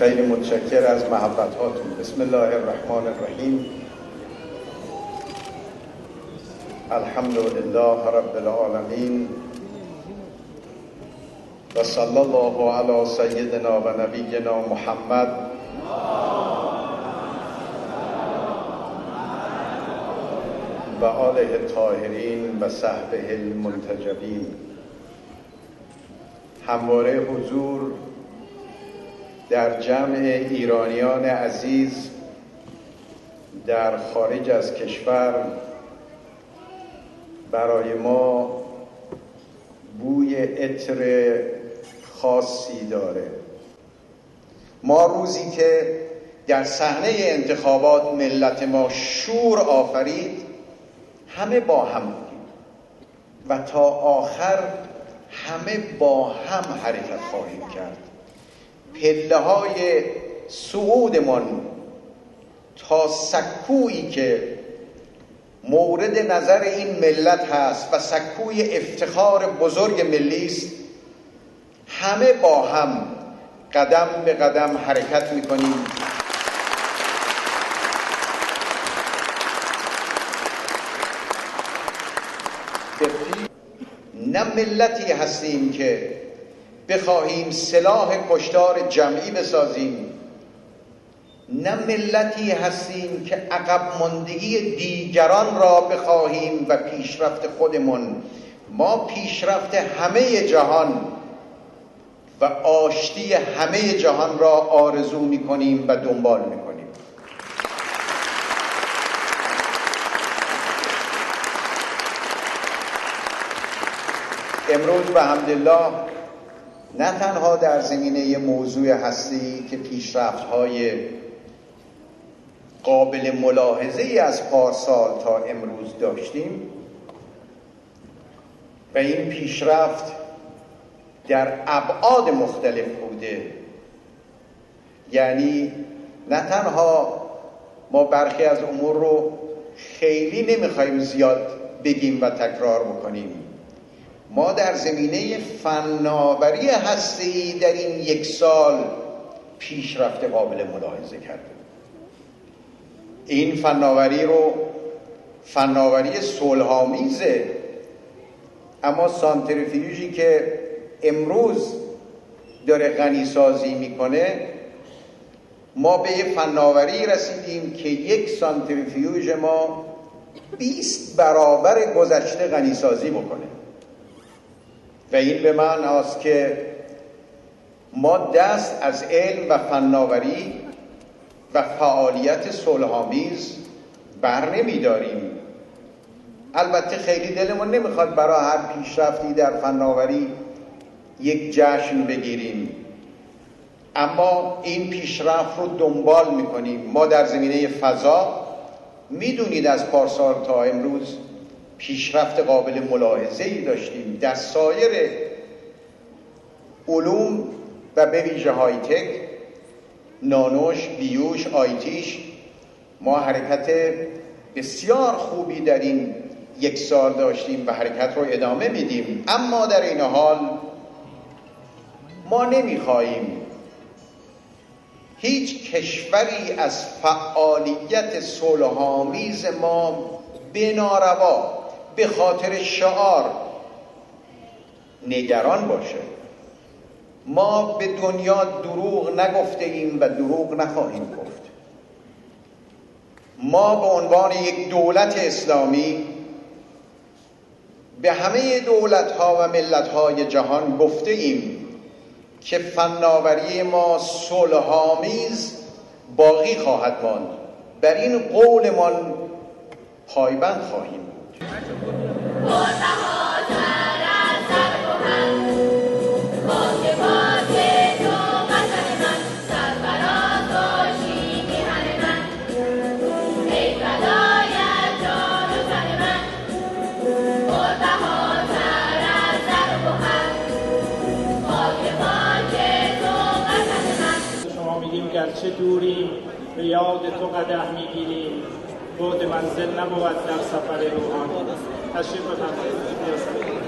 خیلی متشکر از محبت هاتون. بسم الله الرحمن الرحیم. الحمد لله رب العالمین و صلی الله علی سیدنا و نبینا محمد و آله الطاهرین و صحبه المنتجبین. همواره حضور در جمع ایرانیان عزیز در خارج از کشور برای ما بوی عطر خاصی داره. ما روزی که در صحنه انتخابات ملت ما شور آفرید، همه با هم بودیم و تا آخر همه با هم حرکت خواهیم کرد. پله های صعودمان تا سکویی که مورد نظر این ملت هست و سکوی افتخار بزرگ ملی است، همه با هم قدم به قدم حرکت می‌کنیم. نه ملتی هستیم که بخواهیم سلاح کشتار جمعی بسازیم، نه ملتی هستیم که عقب ماندگی دیگران را بخواهیم و پیشرفت خودمون. ما پیشرفت همه جهان و آشتی همه جهان را آرزو می‌کنیم و دنبال می‌کنیم. امروز به حمدالله نه تنها در زمینه موضوع هستی که پیشرفت‌های قابل ملاحظه‌ای از پارسال تا امروز داشتیم و این پیشرفت در ابعاد مختلف بوده، یعنی نه تنها ما برخی از امور رو خیلی نمیخوایم زیاد بگیم و تکرار بکنیم، ما در زمینه فناوری هسته‌ای در این یک سال پیشرفت قابل ملاحظه کردیم. این فناوری رو فناوری صلح‌آمیزه، اما سانتریفیوژی که امروز داره غنیسازی میکنه، ما به یه فناوری رسیدیم که یک سانتریفیوژ ما 20 برابر گذشته غنیسازی بکنه و این به معنی است که ما دست از علم و فناوری و فعالیت صلح‌آمیز بر نمی‌داریم. البته خیلی دلمون نمیخواد برای هر پیشرفتی در فناوری یک جشن بگیریم، اما این پیشرفت رو دنبال می‌کنیم. ما در زمینه فضا می‌دونید از پارسال تا امروز پیشرفت قابل ملاحظه‌ای داشتیم. در سایر علوم و به ویژه های تک، نانوش، بیوش، آیتیش، ما حرکت بسیار خوبی در این یک سال داشتیم و حرکت رو ادامه میدیم. اما در این حال ما نمیخواهیم هیچ کشوری از فعالیت صلح‌آمیز ما به ناروا به خاطر شعار نگران باشه. ما به دنیا دروغ نگفته ایم و دروغ نخواهیم گفت. ما به عنوان یک دولت اسلامی به همه دولت‌ها و ملت‌های جهان گفته ایم که فناوری ما صلح‌آمیز باقی خواهد ماند. بر این قولمان پایبند خواهیم بود. گرچه دوریم به یاد تو قدح میگیریم، بعد منزل نبود در سفر روحان. تشریف بفرمایید.